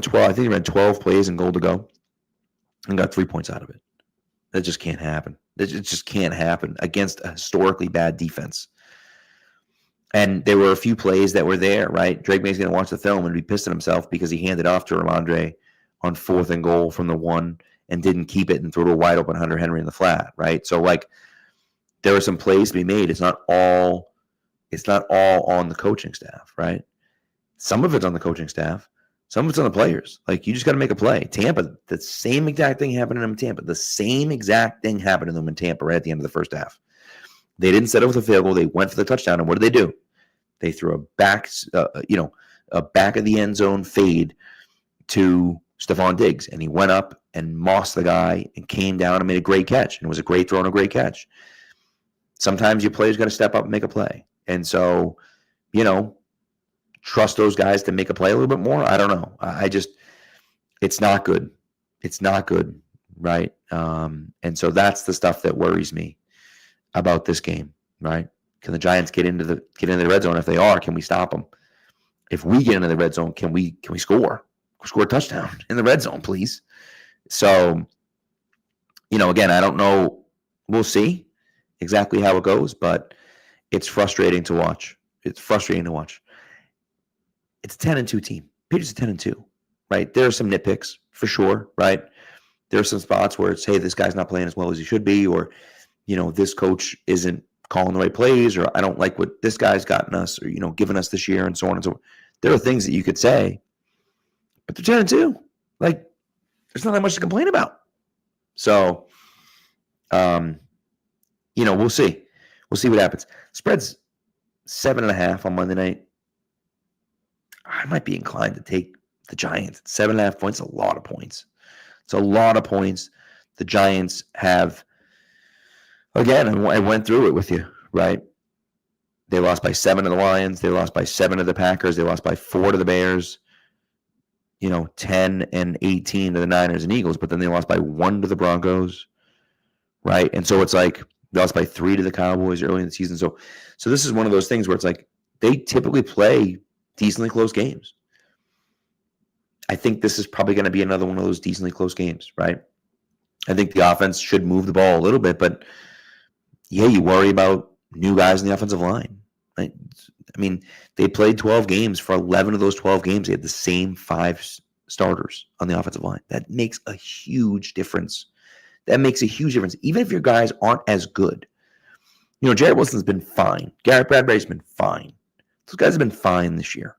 12. I think they ran 12 plays and goal to go and got 3 points out of it. That just can't happen. It just can't happen against a historically bad defense. And there were a few plays that were there, right? Drake May's going to watch the film and be pissed at himself because he handed off to Ramondre on 4th and goal from the 1 and didn't keep it and threw to a wide open Hunter Henry in the flat, right? So, there are some plays to be made. It's not all on the coaching staff, right? Some of it's on the coaching staff. Some of it's on the players. Like, you just got to make a play. Tampa, the same exact thing happened to them in Tampa. The same exact thing happened to them in Tampa right at the end of the first half. They didn't settle with a field goal. They went for the touchdown. And what did they do? They threw a back of the end zone fade to Stephon Diggs, and he went up and mossed the guy and came down and made a great catch. And it was a great throw and a great catch. Sometimes your players got to step up and make a play. And so, trust those guys to make a play a little bit more. I don't know. It's not good. It's not good, right? And so that's the stuff that worries me about this game, right? Can the Giants get into the red zone? If they are, can we stop them? If we get into the red zone, can we score? Score a touchdown in the red zone, please. So, again, I don't know. We'll see exactly how it goes, but it's frustrating to watch. It's frustrating to watch. It's a 10-2 team. Patriots are 10-2, right? There are some nitpicks for sure, right? There are some spots where it's, hey, this guy's not playing as well as he should be, or, this coach isn't calling the right plays, or I don't like what this guy's gotten us, or, given us this year, and so on and so forth. There are things that you could say, but they're 10-2. Like, there's not that much to complain about. So, we'll see. We'll see what happens. Spread's 7.5 on Monday night. I might be inclined to take the Giants. 7.5 points, a lot of points. It's a lot of points. The Giants have, again, I went through it with you, right? They lost by 7 to the Lions. They lost by 7 to the Packers. They lost by 4 to the Bears. 10 and 18 to the Niners and Eagles, but then they lost by 1 to the Broncos, right? And so it's like they lost by 3 to the Cowboys early in the season. So this is one of those things where it's like they typically play decently close games. I think this is probably going to be another one of those decently close games, right? I think the offense should move the ball a little bit, but yeah, you worry about new guys in the offensive line. Right? I mean, they played 12 games. For 11 of those 12 games, they had the same 5 starters on the offensive line. That makes a huge difference. Even if your guys aren't as good. Jared Wilson's been fine. Garrett Bradbury's been fine. Those guys have been fine this year.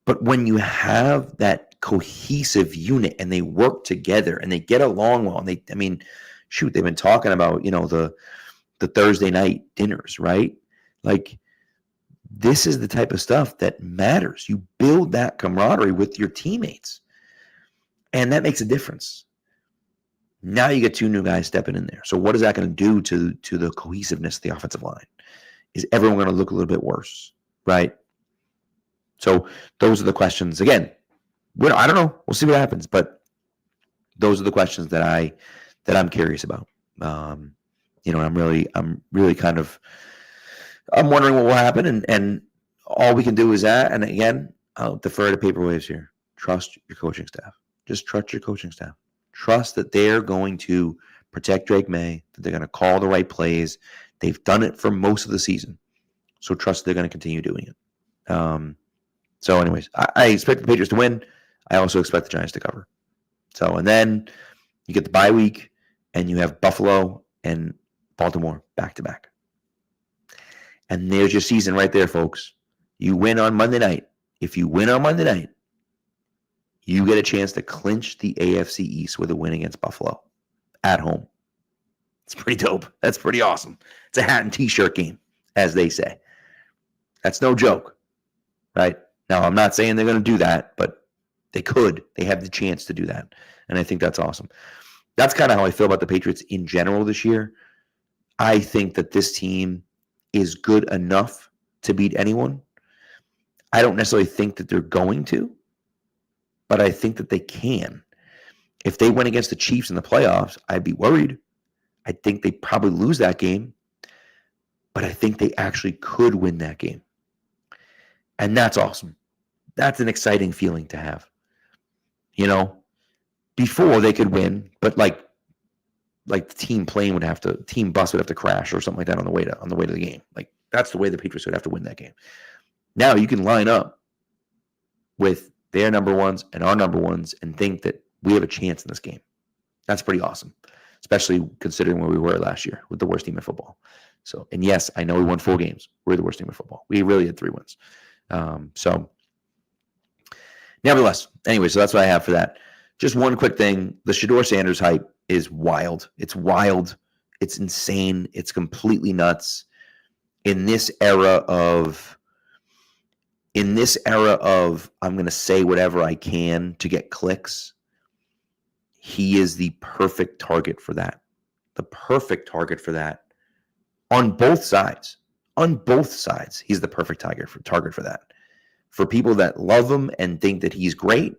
But when you have that cohesive unit and they work together and they get along well, and they've been talking about, the Thursday night dinners, right? Like, this is the type of stuff that matters. You build that camaraderie with your teammates, and that makes a difference. Now you get 2 new guys stepping in there. So what is that going to do to the cohesiveness of the offensive line? Is everyone going to look a little bit worse, right? So those are the questions. Again, I don't know. We'll see what happens, but those are the questions that I'm curious about. I'm really kind of, I'm wondering what will happen, and all we can do is that. And again, I'll defer to Paper Waves here. Trust your coaching staff. Just trust your coaching staff. Trust that they're going to protect Drake May, that they're going to call the right plays. They've done it for most of the season. So trust they're going to continue doing it. So anyways, I expect the Patriots to win. I also expect the Giants to cover. So, and then you get the bye week, and you have Buffalo and Baltimore back-to-back. And there's your season right there, folks. You win on Monday night. If you win on Monday night, you get a chance to clinch the AFC East with a win against Buffalo at home. It's pretty dope. That's pretty awesome. It's a hat and T-shirt game, as they say. That's no joke, right? Now, I'm not saying they're going to do that, but they could. They have the chance to do that, and I think that's awesome. That's kind of how I feel about the Patriots in general this year. I think that this team is good enough to beat anyone. I don't necessarily think that they're going to, but I think that they can. If they went against the Chiefs in the playoffs, I'd be worried. I think they probably lose that game, but I think they actually could win that game. And that's awesome. That's an exciting feeling to have. Before they could win, but like the team bus would have to crash or something like that on the way to the game. Like, that's the way the Patriots would have to win that game. Now you can line up with their number ones and our number ones and think that we have a chance in this game. That's pretty awesome. especially considering where we were last year with the worst team in football. So, and yes, I know we won 4 games. We're the worst team in football. We really had 3 wins. So, nevertheless, anyway, so that's what I have for that. Just one quick thing. The Shedeur Sanders hype is wild. It's wild. It's insane. It's completely nuts. In this era of I'm going to say whatever I can to get clicks, he is the perfect target for that. The perfect target for that on both sides. On both sides, he's the perfect target for that. For people that love him and think that he's great,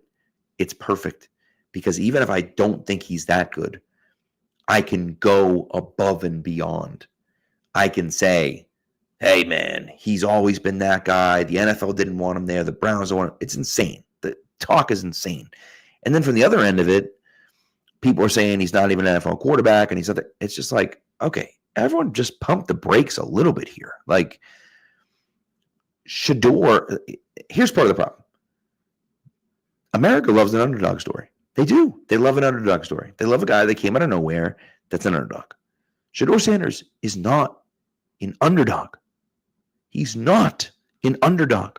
it's perfect. Because even if I don't think he's that good, I can go above and beyond. I can say, hey, man, he's always been that guy. The NFL didn't want him there. The Browns don't want him. It's insane. The talk is insane. And then from the other end of it, people are saying he's not even an NFL quarterback, and he's not. It's just like, okay, everyone just pump the brakes a little bit here. Like, Shedeur, here's part of the problem. America loves an underdog story. They do. They love an underdog story. They love a guy that came out of nowhere that's an underdog. Shedeur Sanders is not an underdog. He's not an underdog.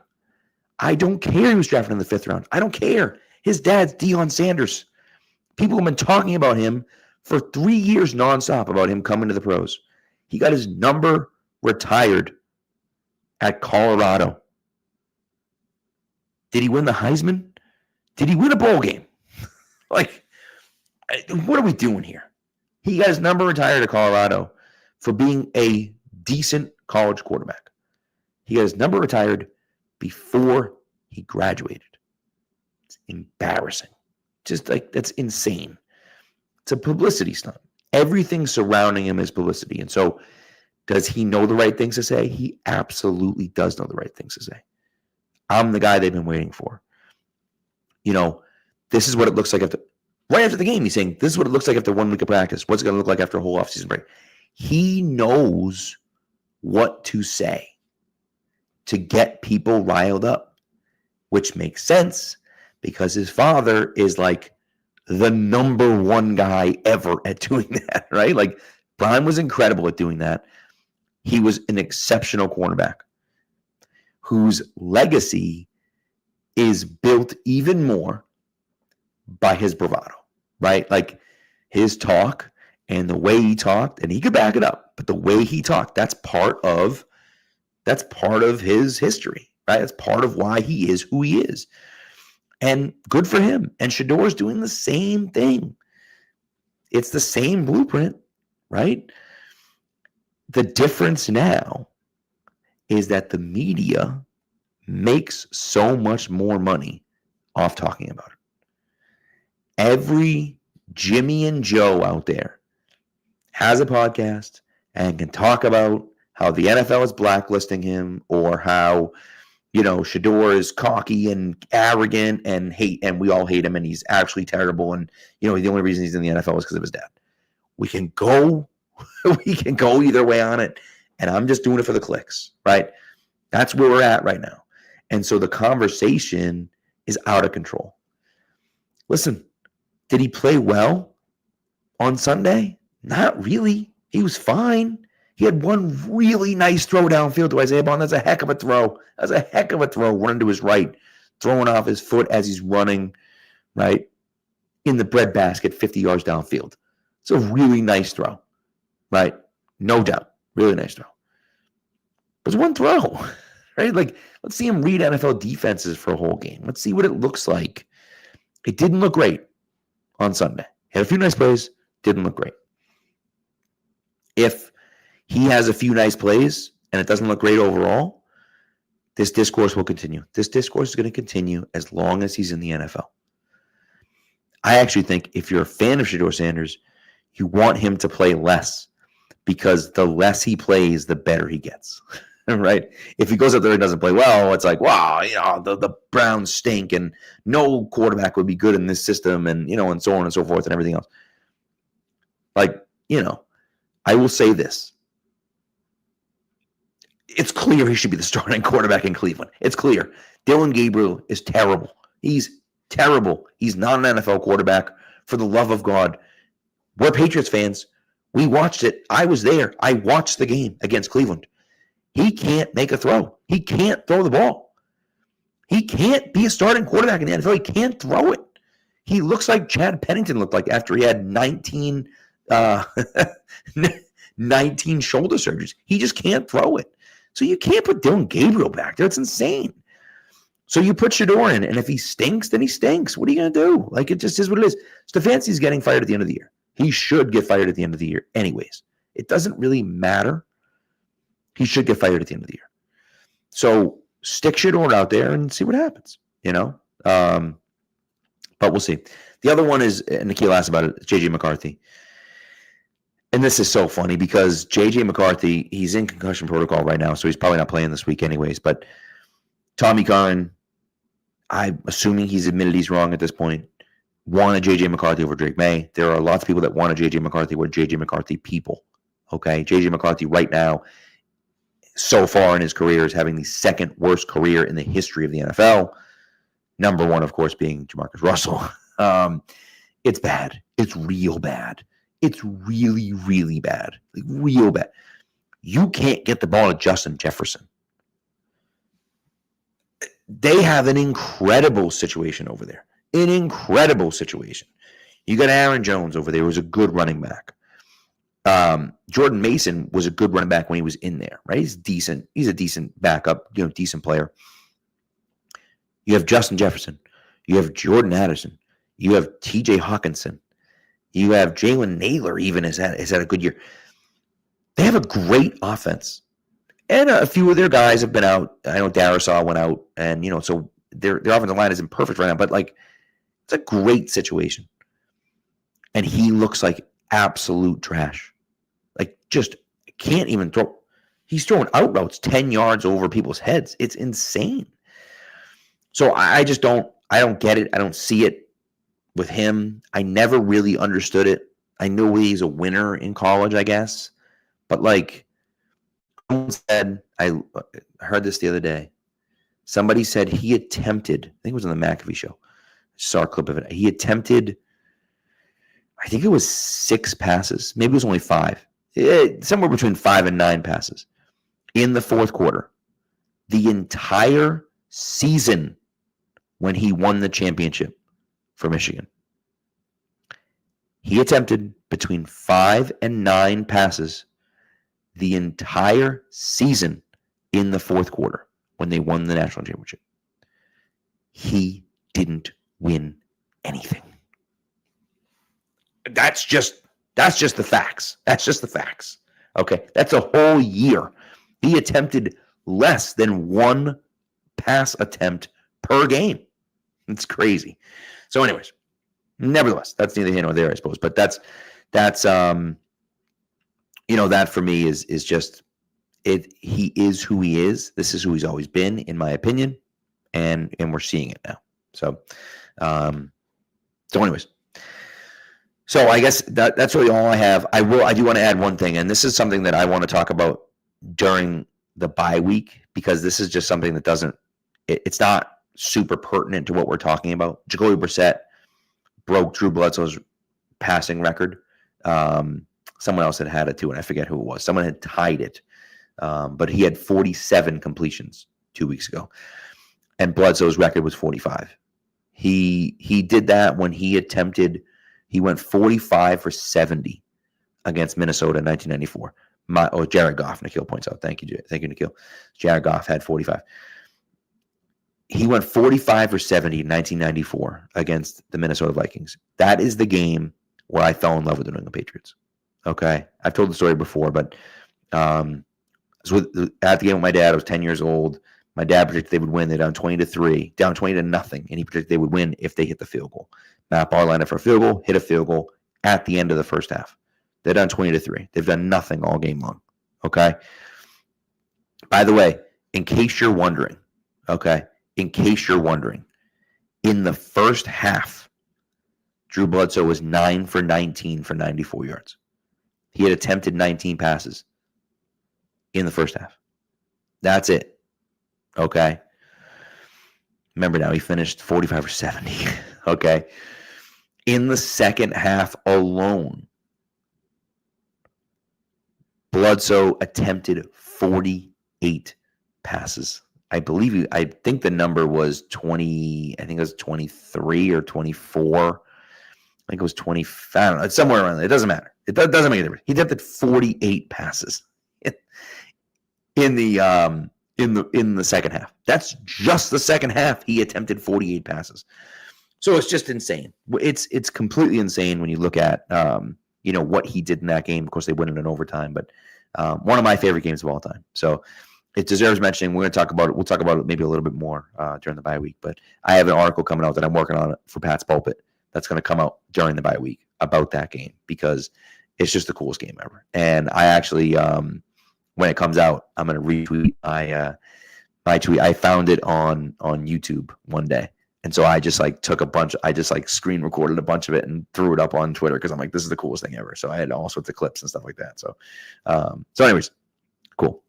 I don't care he was drafted in the 5th round. I don't care. His dad's Deion Sanders. People have been talking about him for 3 years nonstop about him coming to the pros. He got his number retired at Colorado. Did he win the Heisman? Did he win a bowl game? Like, what are we doing here? He got his number retired at Colorado for being a decent college quarterback. He got his number retired before he graduated. It's embarrassing. Just like, that's insane. It's a publicity stunt. Everything surrounding him is publicity. And so, does he know the right things to say? He absolutely does know the right things to say. I'm the guy they've been waiting for. You know, this is what it looks like right after the game. He's saying, this is what it looks like after 1 week of practice. What's it going to look like after a whole offseason break? He knows what to say to get people riled up, which makes sense because his father is like the number 1 guy ever at doing that, right? Like, Brian was incredible at doing that. He was an exceptional cornerback whose legacy is built even more by his bravado, right? Like, his talk and the way he talked, and he could back it up, but the way he talked, that's part of his history, right? That's part of why he is who he is. And good for him. And Shedeur's doing the same thing. It's the same blueprint, right? The difference now is that the media makes so much more money off talking about it. Every Jimmy and Joe out there has a podcast and can talk about how the NFL is blacklisting him or how, you know, Shedeur is cocky and arrogant and we all hate him and he's actually terrible. And, you know, the only reason he's in the NFL is because of his dad. We can go either way on it. And I'm just doing it for the clicks, right? That's where we're at right now. And so the conversation is out of control. Listen, did he play well on Sunday? Not really. He was fine. He had one really nice throw downfield to Isaiah Bond. That's a heck of a throw. That's a heck of a throw running to his right, throwing off his foot as he's running, right, in the breadbasket 50 yards downfield. It's a really nice throw, right? No doubt. Really nice throw. But it's one throw, right? Like, let's see him read NFL defenses for a whole game. Let's see what it looks like. It didn't look great on Sunday. Had a few nice plays, didn't look great. If he has a few nice plays and it doesn't look great overall, this discourse will continue. This discourse is going to continue as long as he's in the NFL. I actually think if you're a fan of Shedeur Sanders, you want him to play less because the less he plays, the better he gets, right? If he goes out there and doesn't play well, it's like, wow, you know, the Browns stink and no quarterback would be good in this system and, you know, and so on and so forth and everything else. Like, you know, I will say this. It's clear he should be the starting quarterback in Cleveland. It's clear. Dylan Gabriel is terrible. He's terrible. He's not an NFL quarterback. For the love of God, We're Patriots fans. We watched it. I was there. I watched the game against Cleveland. He can't make a throw. He can't throw the ball. He can't be a starting quarterback in the NFL. He can't throw it. He looks like Chad Pennington looked like after he had 19 shoulder surgeries. He just can't throw it. So you can't put Dylan Gabriel back there. It's insane. So you put Shador in, and if he stinks, then he stinks. What are you going to do? Like, it just is what it is. Stefanski's getting fired at the end of the year. He should get fired at the end of the year anyways. It doesn't really matter. He should get fired at the end of the year. So stick Shador out there and see what happens, But we'll see. The other one is, and Nikhil asked about it, J.J. McCarthy. And this is so funny because J.J. McCarthy, he's in concussion protocol right now, so he's probably not playing this week anyways. But Tommy Curran, I'm assuming he's admitted he's wrong at this point, wanted J.J. McCarthy over Drake May. There are lots of people that wanted J.J. McCarthy were J.J. McCarthy people. Okay? J.J. McCarthy right now, so far in his career, is having the second worst career in the history of the NFL. Number one, of course, being Jamarcus Russell. It's bad. It's real bad. It's really, really bad. Like, real bad. You can't get the ball to Justin Jefferson. They have an incredible situation over there. An incredible situation. You got Aaron Jones over there, who's a good running back. Jordan Mason was a good running back when he was in there, right? He's decent. He's a decent backup, decent player. You have Justin Jefferson. You have Jordan Addison. You have T.J. Hawkinson. You have Jalen Naylor even has had a good year. They have a great offense. And a few of their guys have been out. I know Darisaw went out, and so their offensive line isn't perfect right now, but like it's a great situation. And he looks like absolute trash. Like just can't even throw. He's throwing out routes 10 yards over people's heads. It's insane. So I don't get it. I don't see it with him. I never really understood it. I know he's a winner in college, I guess. But like someone said, I heard this the other day. Somebody said he attempted, I think it was on the McAfee show. I saw a clip of it. He attempted, I think it was 6 passes. Maybe it was only 5. Somewhere between 5 and 9 passes in the fourth quarter. The entire season when he won the championship for Michigan. He attempted between 5 and 9 passes the entire season in the fourth quarter when they won the national championship. He didn't win anything. That's just the facts. That's just the facts. Okay, that's a whole year. He attempted less than 1 pass attempt per game. It's crazy. So anyways, nevertheless, that's neither here nor there, I suppose. But that's that for me is just it. He is who he is. This is who he's always been, in my opinion, and we're seeing it now. So anyways. So I guess that's really all I have. I do want to add one thing, and this is something that I want to talk about during the bye week, because this is just something that it's not super pertinent to what we're talking about. Jacoby Brissett broke Drew Bledsoe's passing record. Someone else had it too, and I forget who it was. Someone had tied it, but he had 47 completions 2 weeks ago, and Bledsoe's record was 45. He did that when he went 45 for 70 against Minnesota in 1994. Jared Goff, Nikhil points out. Thank you, Nikhil. Jared Goff had 45. He went 45 for 70 in 1994 against the Minnesota Vikings. That is the game where I fell in love with the New England Patriots. Okay? I've told the story before, but I was at the game with my dad. I was 10 years old. My dad predicted they would win. They're down 20-3, down 20-0, and he predicted they would win if they hit the field goal. Matt Barr lined up for a field goal, hit a field goal at the end of the first half. They're down 20-3. They've done nothing all game long. Okay? By the way, in case you're wondering, in the first half, Drew Bledsoe was 9 for 19 for 94 yards. He had attempted 19 passes in the first half. That's it. Okay? Remember now, he finished 45 for 70. Okay? In the second half alone, Bledsoe attempted 48 passes. I think the number was 20. I think it was 23 or 24. I think it was 20. I don't know. It's somewhere around there. It doesn't matter. It doesn't make a difference. He attempted 48 passes in the second half. That's just the second half. He attempted 48 passes. So it's just insane. It's completely insane when you look at what he did in that game. Of course, they win it in overtime, but one of my favorite games of all time. So it deserves mentioning. We're going to talk about it. We'll talk about it maybe a little bit more during the bye week. But I have an article coming out that I'm working on for Pat's Pulpit that's going to come out during the bye week about that game because it's just the coolest game ever. And I actually, when it comes out, I'm going to retweet my tweet. I found it on YouTube one day. And so I just screen recorded a bunch of it and threw it up on Twitter because I'm like, this is the coolest thing ever. So I had all sorts of clips and stuff like that. So anyways, cool.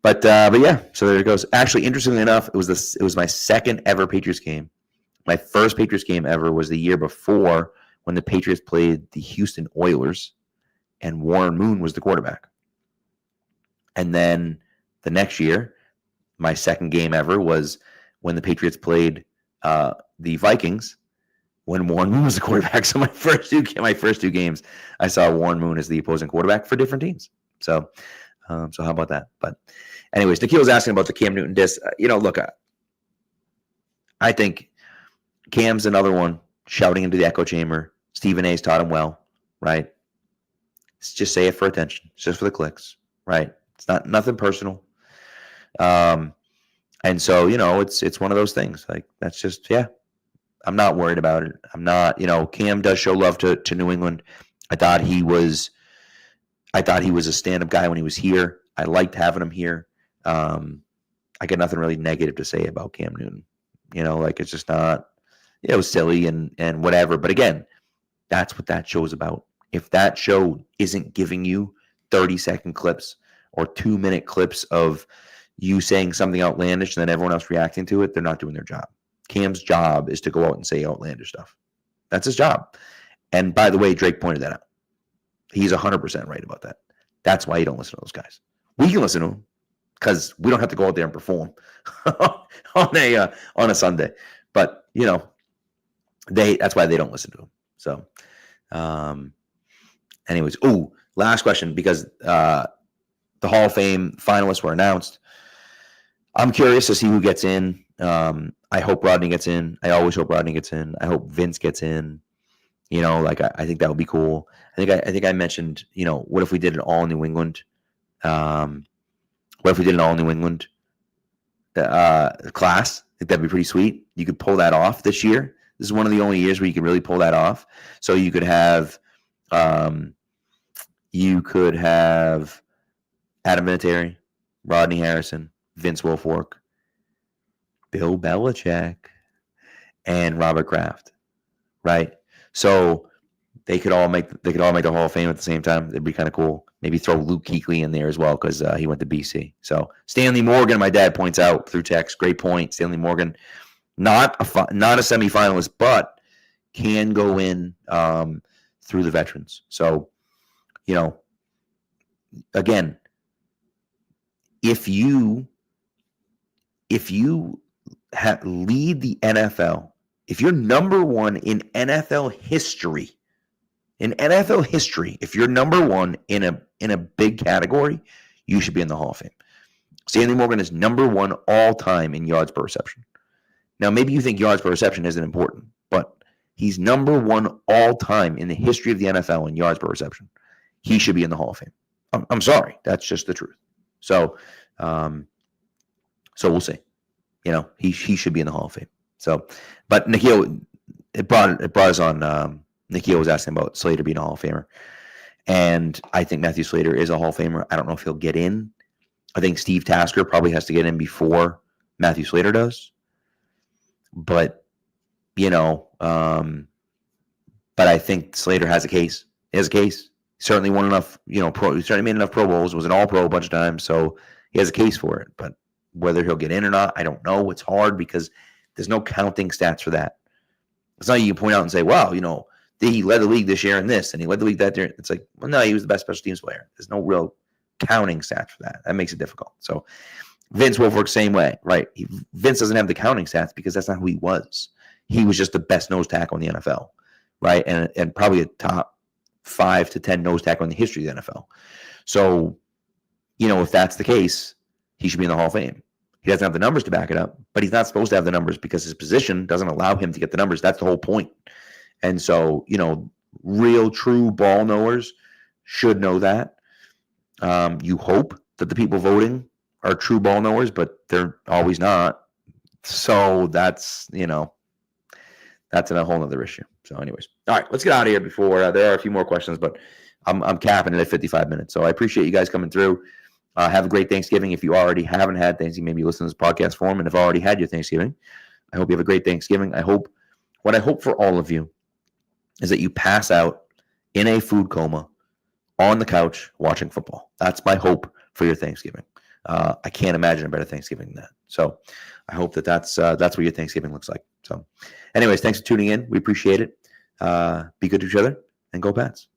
But yeah, so there it goes. Actually, interestingly enough, it was my second ever Patriots game. My first Patriots game ever was the year before when the Patriots played the Houston Oilers and Warren Moon was the quarterback. And then the next year, my second game ever was when the Patriots played the Vikings when Warren Moon was the quarterback. So my first two games, I saw Warren Moon as the opposing quarterback for different teams. So how about that? But anyways, Nikhil was asking about the Cam Newton diss. Look, I think Cam's another one shouting into the echo chamber. Stephen A's taught him well, right? Just say it for attention. It's just for the clicks, right? It's nothing personal. And so, it's one of those things. Like, that's just, yeah, I'm not worried about it. I'm not, Cam does show love to New England. I thought he was a stand-up guy when he was here. I liked having him here. I got nothing really negative to say about Cam Newton. It's just not, it was silly and whatever. But again, that's what that show's about. If that show isn't giving you 30-second clips or 2-minute clips of you saying something outlandish and then everyone else reacting to it, they're not doing their job. Cam's job is to go out and say outlandish stuff. That's his job. And by the way, Drake pointed that out. He's 100% right about that. That's why you don't listen to those guys. We can listen to them because we don't have to go out there and perform on a Sunday. But that's why they don't listen to them. So, anyways, last question because the Hall of Fame finalists were announced. I'm curious to see who gets in. I hope Rodney gets in. I always hope Rodney gets in. I hope Vince gets in. I think that would be cool. I think I mentioned, what if we did an all New England? What if we did an all New England class? I think that'd be pretty sweet. You could pull that off this year. This is one of the only years where you can really pull that off. So you could have, Adam Vinatieri, Rodney Harrison, Vince Wilfork, Bill Belichick, and Robert Kraft, right? So they could all make the Hall of Fame at the same time. It'd be kind of cool. Maybe throw Luke Kuechly in there as well because he went to BC. So Stanley Morgan, my dad points out through text, great point. Stanley Morgan, not a semifinalist, but can go in through the veterans. So, again, if you lead the NFL, if you're number one in NFL history, if you're number one in a big category, you should be in the Hall of Fame. Stanley Morgan is number one all time in yards per reception. Now, maybe you think yards per reception isn't important, but he's number one all time in the history of the NFL in yards per reception. He should be in the Hall of Fame. I'm sorry, that's just the truth. So we'll see. He should be in the Hall of Fame. So, but Nikhil, it brought us on. Nikhil was asking about Slater being a Hall of Famer, and I think Matthew Slater is a Hall of Famer. I don't know if he'll get in. I think Steve Tasker probably has to get in before Matthew Slater does. But but I think Slater has a case. He has a case. He certainly won enough. He certainly made enough Pro Bowls. Was an All-Pro a bunch of times, so he has a case for it. But whether he'll get in or not, I don't know. It's hard because there's no counting stats for that. It's not you can point out and say, "Wow, he led the league this year in this, and he led the league that year." It's like, well, no, he was the best special teams player. There's no real counting stats for that. That makes it difficult. So Vince Wilfork, same way, right? Vince doesn't have the counting stats because that's not who he was. He was just the best nose tackle in the NFL, right? And probably a top 5 to 10 nose tackle in the history of the NFL. So, if that's the case, he should be in the Hall of Fame. He doesn't have the numbers to back it up, but he's not supposed to have the numbers because his position doesn't allow him to get the numbers. That's the whole point. And so, real, true ball knowers should know that. You hope that the people voting are true ball knowers, but they're always not. So that's a whole other issue. So anyways, all right, let's get out of here before there are a few more questions, but I'm capping it at 55 minutes. So I appreciate you guys coming through. Have a great Thanksgiving. If you already haven't had Thanksgiving, maybe listen to this podcast form. And if already had your Thanksgiving, I hope you have a great Thanksgiving. What I hope for all of you is that you pass out in a food coma on the couch watching football. That's my hope for your Thanksgiving. I can't imagine a better Thanksgiving than that. So I hope that's what your Thanksgiving looks like. So anyways, thanks for tuning in. We appreciate it. Be good to each other and go Pats.